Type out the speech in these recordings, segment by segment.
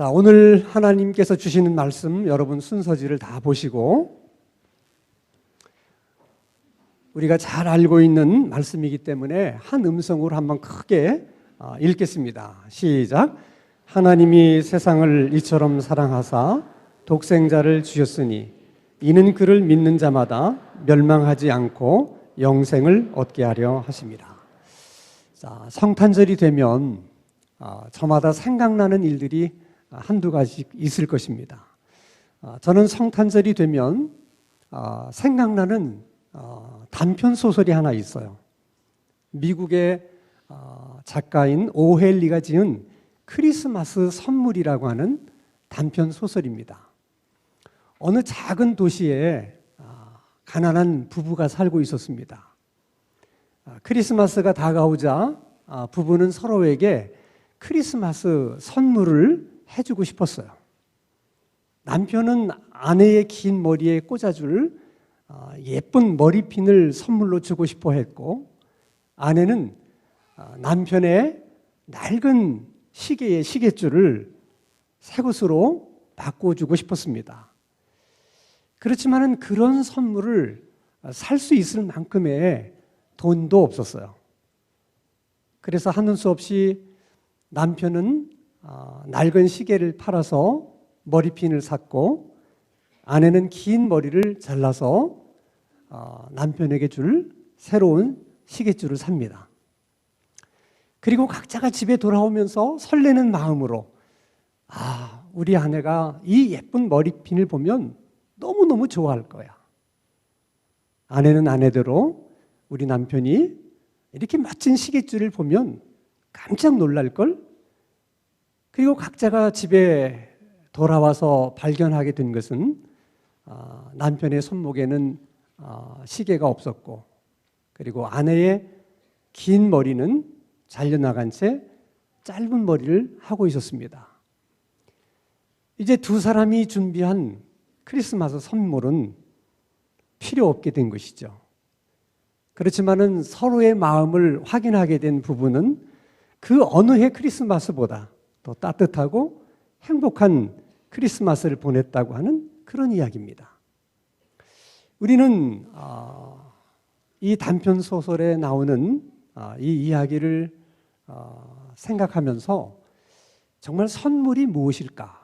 자, 오늘 하나님께서 주시는 말씀 여러분 순서지를 다 보시고 우리가 잘 알고 있는 말씀이기 때문에 한 음성으로 한번 크게 읽겠습니다. 시작. 하나님이 세상을 이처럼 사랑하사 독생자를 주셨으니 이는 그를 믿는 자마다 멸망하지 않고 영생을 얻게 하려 하심이라. 자, 성탄절이 되면 저마다 생각나는 일들이 한두 가지씩 있을 것입니다. 저는 성탄절이 되면 생각나는 단편 소설이 하나 있어요. 미국의 작가인 오헬리가 지은 크리스마스 선물이라고 하는 단편 소설입니다. 어느 작은 도시에 가난한 부부가 살고 있었습니다. 크리스마스가 다가오자 부부는 서로에게 크리스마스 선물을 해주고 싶었어요. 남편은 아내의 긴 머리에 꽂아줄 예쁜 머리핀을 선물로 주고 싶어 했고, 아내는 남편의 낡은 시계의 시계줄을 새 것으로 바꿔주고 싶었습니다. 그렇지만은 그런 선물을 살 수 있을 만큼의 돈도 없었어요. 그래서 하는 수 없이 남편은 낡은 시계를 팔아서 머리핀을 샀고, 아내는 긴 머리를 잘라서 남편에게 줄 새로운 시계줄을 삽니다. 그리고 각자가 집에 돌아오면서 설레는 마음으로 우리 아내가 이 예쁜 머리핀을 보면 너무너무 좋아할 거야. 아내는 아내대로 우리 남편이 이렇게 멋진 시계줄을 보면 깜짝 놀랄걸? 그리고 각자가 집에 돌아와서 발견하게 된 것은 남편의 손목에는 시계가 없었고, 그리고 아내의 긴 머리는 잘려나간 채 짧은 머리를 하고 있었습니다. 이제 두 사람이 준비한 크리스마스 선물은 필요 없게 된 것이죠. 그렇지만은 서로의 마음을 확인하게 된 부부는 그 어느 해 크리스마스보다 더 따뜻하고 행복한 크리스마스를 보냈다고 하는 그런 이야기입니다. 우리는 이 단편 소설에 나오는 이 이야기를 생각하면서 정말 선물이 무엇일까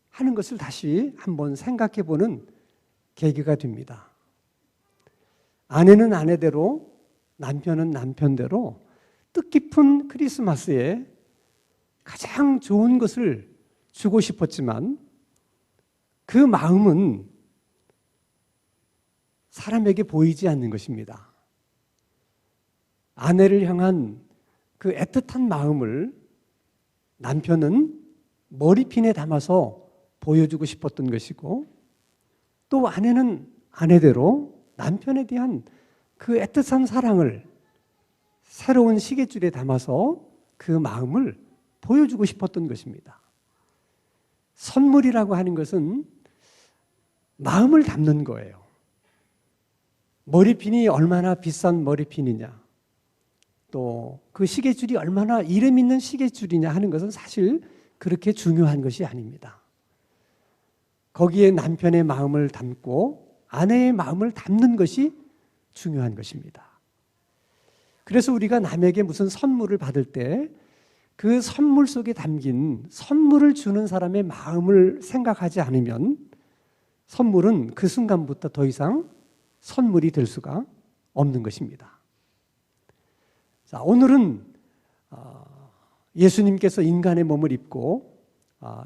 하는 것을 다시 한번 생각해 보는 계기가 됩니다. 아내는 아내대로, 남편은 남편대로 뜻깊은 크리스마스에 가장 좋은 것을 주고 싶었지만 그 마음은 사람에게 보이지 않는 것입니다. 아내를 향한 그 애틋한 마음을 남편은 머리핀에 담아서 보여주고 싶었던 것이고, 또 아내는 아내대로 남편에 대한 그 애틋한 사랑을 새로운 시계줄에 담아서 그 마음을 보여주고 싶었던 것입니다. 선물이라고 하는 것은 마음을 담는 거예요. 머리핀이 얼마나 비싼 머리핀이냐, 또 그 시계줄이 얼마나 이름 있는 시계줄이냐 하는 것은 사실 그렇게 중요한 것이 아닙니다. 거기에 남편의 마음을 담고 아내의 마음을 담는 것이 중요한 것입니다. 그래서 우리가 남에게 무슨 선물을 받을 때 그 선물 속에 담긴 선물을 주는 사람의 마음을 생각하지 않으면 선물은 그 순간부터 더 이상 선물이 될 수가 없는 것입니다. 자, 오늘은 예수님께서 인간의 몸을 입고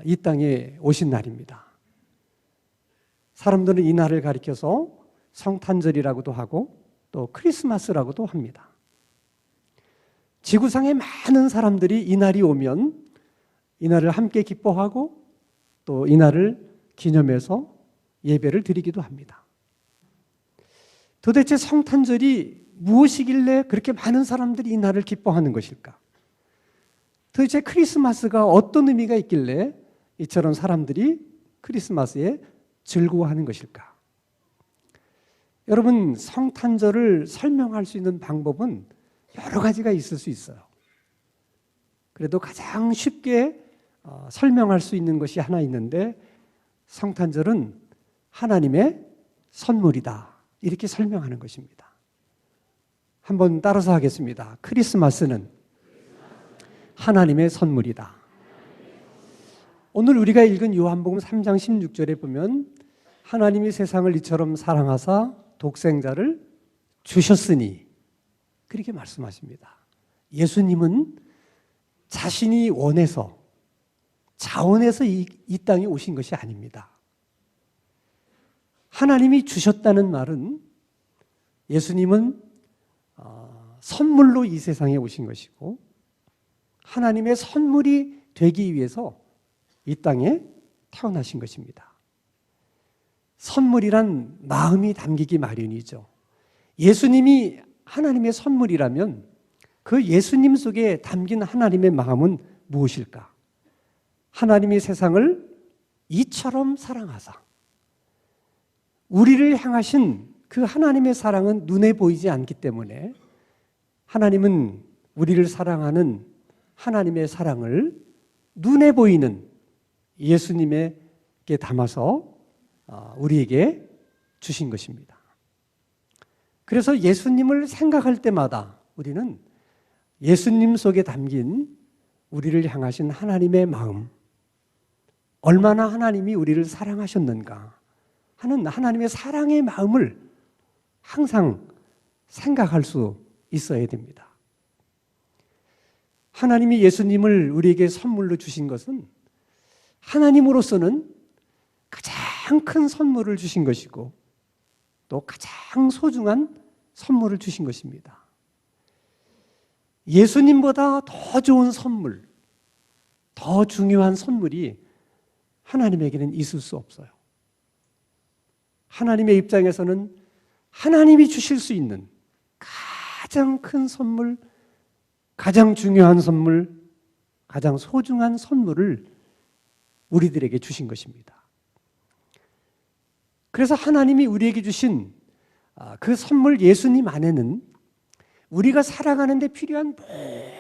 이 땅에 오신 날입니다. 사람들은 이 날을 가리켜서 성탄절이라고도 하고 또 크리스마스라고도 합니다. 지구상의 많은 사람들이 이 날이 오면 이 날을 함께 기뻐하고 또 이 날을 기념해서 예배를 드리기도 합니다. 도대체 성탄절이 무엇이길래 그렇게 많은 사람들이 이 날을 기뻐하는 것일까? 도대체 크리스마스가 어떤 의미가 있길래 이처럼 사람들이 크리스마스에 즐거워하는 것일까? 여러분, 성탄절을 설명할 수 있는 방법은 여러 가지가 있을 수 있어요. 그래도 가장 쉽게 설명할 수 있는 것이 하나 있는데 성탄절은 하나님의 선물이다. 이렇게 설명하는 것입니다. 한번 따라서 하겠습니다. 크리스마스는 하나님의 선물이다. 오늘 우리가 읽은 요한복음 3장 16절에 보면 하나님이 세상을 이처럼 사랑하사 독생자를 주셨으니 그렇게 말씀하십니다. 예수님은 자신이 원해서 자원해서 이 땅에 오신 것이 아닙니다. 하나님이 주셨다는 말은 예수님은 선물로 이 세상에 오신 것이고 하나님의 선물이 되기 위해서 이 땅에 태어나신 것입니다. 선물이란 마음이 담기기 마련이죠. 예수님이 하나님의 선물이라면 그 예수님 속에 담긴 하나님의 마음은 무엇일까? 하나님이 세상을 이처럼 사랑하사 우리를 향하신 그 하나님의 사랑은 눈에 보이지 않기 때문에 하나님은 우리를 사랑하는 하나님의 사랑을 눈에 보이는 예수님에게 담아서 우리에게 주신 것입니다. 그래서 예수님을 생각할 때마다 우리는 예수님 속에 담긴 우리를 향하신 하나님의 마음, 얼마나 하나님이 우리를 사랑하셨는가 하는 하나님의 사랑의 마음을 항상 생각할 수 있어야 됩니다. 하나님이 예수님을 우리에게 선물로 주신 것은 하나님으로서는 가장 큰 선물을 주신 것이고 또 가장 소중한 선물을 주신 것입니다. 예수님보다 더 좋은 선물, 더 중요한 선물이 하나님에게는 있을 수 없어요. 하나님의 입장에서는 하나님이 주실 수 있는 가장 큰 선물, 가장 중요한 선물, 가장 소중한 선물을 우리들에게 주신 것입니다. 그래서 하나님이 우리에게 주신 그 선물 예수님 안에는 우리가 살아가는 데 필요한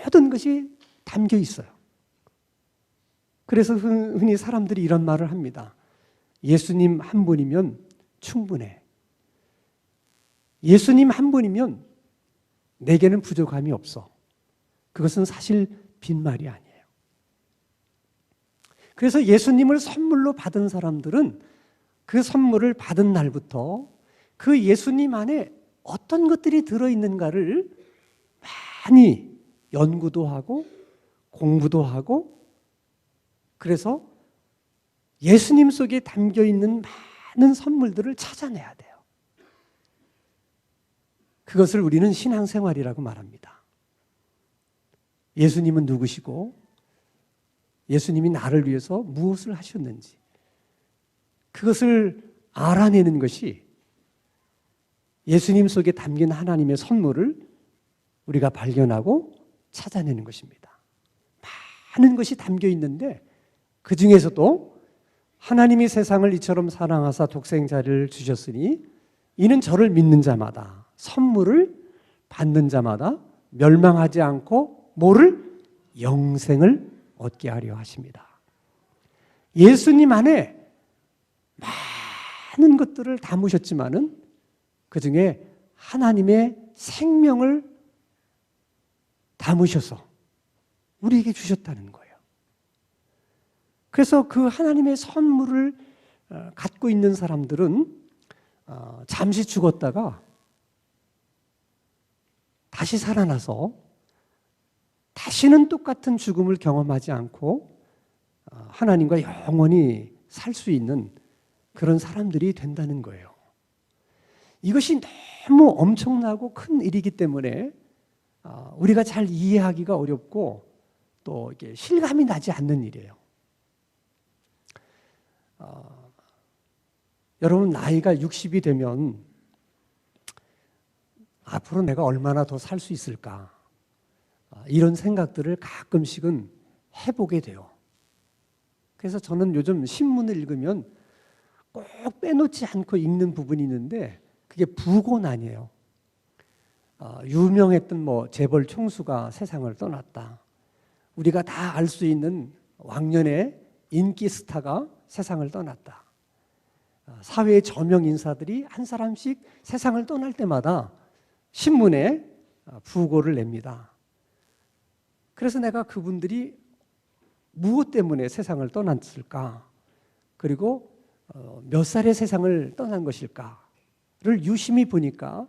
모든 것이 담겨 있어요. 그래서 흔히 사람들이 이런 말을 합니다. 예수님 한 분이면 충분해. 예수님 한 분이면 내게는 부족함이 없어. 그것은 사실 빈말이 아니에요. 그래서 예수님을 선물로 받은 사람들은 그 선물을 받은 날부터 그 예수님 안에 어떤 것들이 들어있는가를 많이 연구도 하고 공부도 하고 그래서 예수님 속에 담겨있는 많은 선물들을 찾아내야 돼요. 그것을 우리는 신앙생활이라고 말합니다. 예수님은 누구시고 예수님이 나를 위해서 무엇을 하셨는지 그것을 알아내는 것이 예수님 속에 담긴 하나님의 선물을 우리가 발견하고 찾아내는 것입니다. 많은 것이 담겨 있는데 그 중에서도 하나님이 세상을 이처럼 사랑하사 독생자를 주셨으니 이는 저를 믿는 자마다 선물을 받는 자마다 멸망하지 않고 뭐를? 영생을 얻게 하려 하십니다. 예수님 안에 많은 것들을 담으셨지만은 그 중에 하나님의 생명을 담으셔서 우리에게 주셨다는 거예요. 그래서 그 하나님의 선물을 갖고 있는 사람들은 잠시 죽었다가 다시 살아나서 다시는 똑같은 죽음을 경험하지 않고 하나님과 영원히 살 수 있는 그런 사람들이 된다는 거예요. 이것이 너무 엄청나고 큰 일이기 때문에 우리가 잘 이해하기가 어렵고 또 이게 실감이 나지 않는 일이에요. 여러분 나이가 60이 되면 앞으로 내가 얼마나 더 살 수 있을까? 이런 생각들을 가끔씩은 해보게 돼요. 그래서 저는 요즘 신문을 읽으면 꼭 빼놓지 않고 읽는 부분이 있는데 그게 부고난이에요. 유명했던 재벌 총수가 세상을 떠났다. 우리가 다 알 수 있는 왕년에 인기 스타가 세상을 떠났다. 사회의 저명 인사들이 한 사람씩 세상을 떠날 때마다 신문에 부고를 냅니다. 그래서 내가 그분들이 무엇 때문에 세상을 떠났을까? 그리고 몇 살에 세상을 떠난 것일까를 유심히 보니까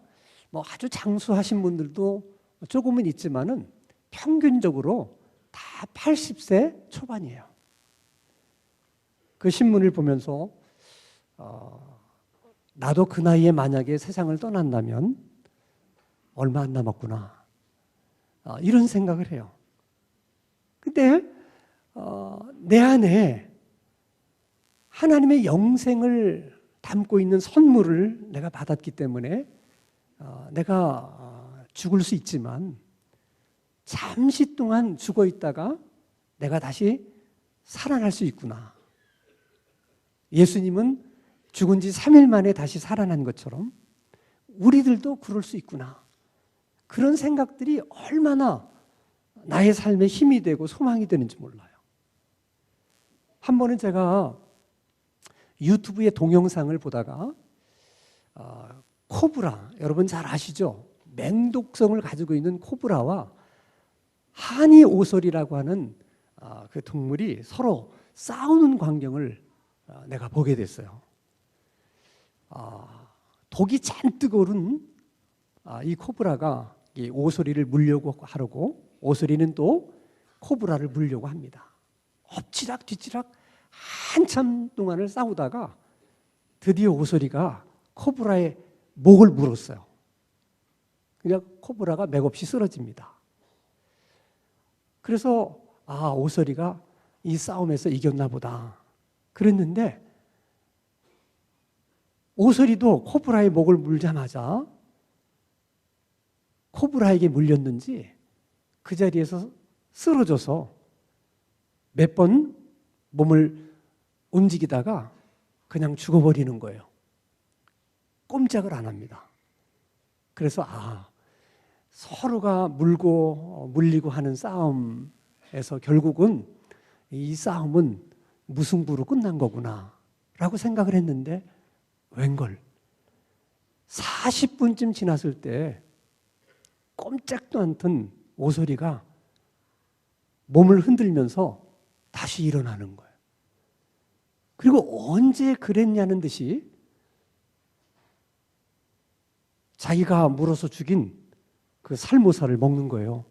뭐 아주 장수하신 분들도 조금은 있지만은 평균적으로 다 80세 초반이에요. 그 신문을 보면서 나도 그 나이에 만약에 세상을 떠난다면 얼마 안 남았구나. 이런 생각을 해요. 근데 내 안에 하나님의 영생을 담고 있는 선물을 내가 받았기 때문에 내가 죽을 수 있지만 잠시 동안 죽어 있다가 내가 다시 살아날 수 있구나. 예수님은 죽은 지 3일 만에 다시 살아난 것처럼 우리들도 그럴 수 있구나. 그런 생각들이 얼마나 나의 삶에 힘이 되고 소망이 되는지 몰라요. 한 번은 제가 유튜브의 동영상을 보다가 코브라, 여러분 잘 아시죠? 맹독성을 가지고 있는 코브라와 하니 오솔이라고 하는 그 동물이 서로 싸우는 광경을 내가 보게 됐어요. 독이 잔뜩 오른 이 코브라가 이 오솔이를 물려고 하려고 오솔이는 또 코브라를 물려고 합니다. 엎치락 뒤치락 한참 동안을 싸우다가 드디어 오솔이가 코브라의 목을 물었어요. 그냥 코브라가 맥없이 쓰러집니다. 그래서 오솔이가 이 싸움에서 이겼나 보다 그랬는데 오솔이도 코브라의 목을 물자마자 코브라에게 물렸는지 그 자리에서 쓰러져서 몇 번 몸을 움직이다가 그냥 죽어버리는 거예요. 꼼짝을 안 합니다. 그래서 서로가 물고 물리고 하는 싸움에서 결국은 이 싸움은 무승부로 끝난 거구나 라고 생각을 했는데 웬걸 40분쯤 지났을 때 꼼짝도 않던 오솔이가 몸을 흔들면서 다시 일어나는 거예요. 그리고 언제 그랬냐는 듯이 자기가 물어서 죽인 그 살모사를 먹는 거예요.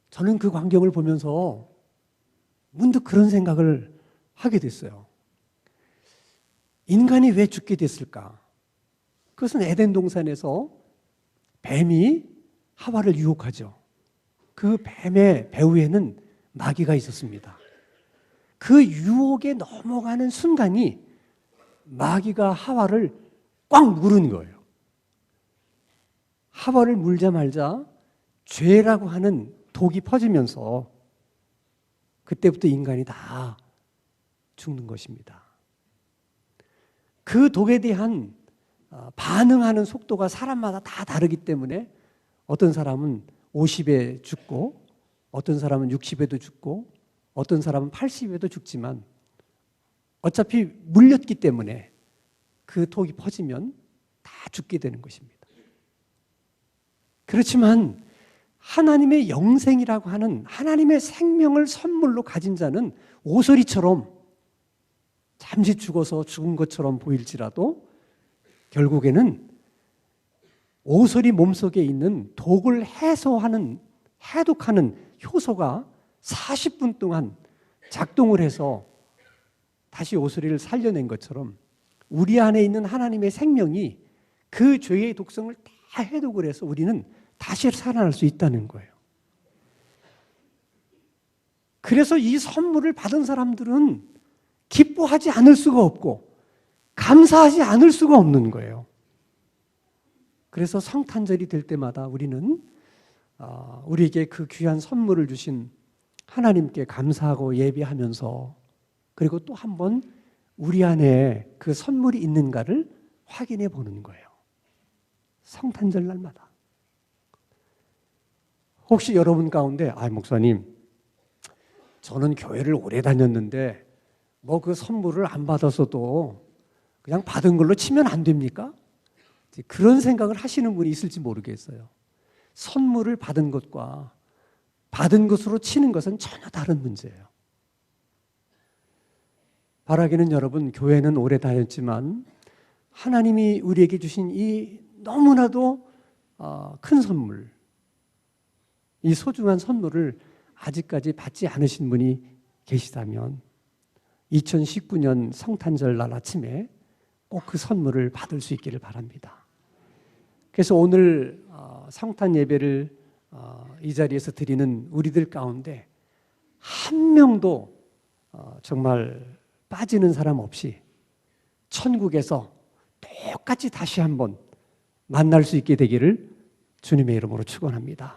저는 그 광경을 보면서 문득 그런 생각을 하게 됐어요. 인간이 왜 죽게 됐을까? 그것은 에덴 동산에서 뱀이 하와를 유혹하죠. 그 뱀의 배후에는 마귀가 있었습니다. 그 유혹에 넘어가는 순간이 마귀가 하와를 꽉 물은 거예요. 하와를 물자마자 죄라고 하는 독이 퍼지면서 그때부터 인간이 다 죽는 것입니다. 그 독에 대한 반응하는 속도가 사람마다 다 다르기 때문에 어떤 사람은 50에 죽고 어떤 사람은 60에도 죽고 어떤 사람은 80에도 죽지만 어차피 물렸기 때문에 그 독이 퍼지면 다 죽게 되는 것입니다. 그렇지만 하나님의 영생이라고 하는 하나님의 생명을 선물로 가진 자는 오솔이처럼 잠시 죽어서 죽은 것처럼 보일지라도 결국에는 오솔이 몸속에 있는 독을 해독하는 효소가 40분 동안 작동을 해서 다시 오솔이를 살려낸 것처럼 우리 안에 있는 하나님의 생명이 그 죄의 독성을 다 해독을 해서 우리는 다시 살아날 수 있다는 거예요. 그래서 이 선물을 받은 사람들은 기뻐하지 않을 수가 없고 감사하지 않을 수가 없는 거예요. 그래서 성탄절이 될 때마다 우리는 우리에게 그 귀한 선물을 주신 하나님께 감사하고 예배하면서 그리고 또 한 번 우리 안에 그 선물이 있는가를 확인해 보는 거예요. 성탄절 날마다. 혹시 여러분 가운데 목사님, 저는 교회를 오래 다녔는데 뭐 그 선물을 안 받아서도 그냥 받은 걸로 치면 안 됩니까? 그런 생각을 하시는 분이 있을지 모르겠어요. 선물을 받은 것과 받은 것으로 치는 것은 전혀 다른 문제예요. 바라기는 여러분, 교회는 오래 다녔지만 하나님이 우리에게 주신 이 너무나도 큰 선물, 이 소중한 선물을 아직까지 받지 않으신 분이 계시다면 2019년 성탄절 날 아침에 꼭 그 선물을 받을 수 있기를 바랍니다. 그래서 오늘 성탄 예배를 이 자리에서 드리는 우리들 가운데 한 명도 정말 빠지는 사람 없이 천국에서 똑같이 다시 한번 만날 수 있게 되기를 주님의 이름으로 축원합니다.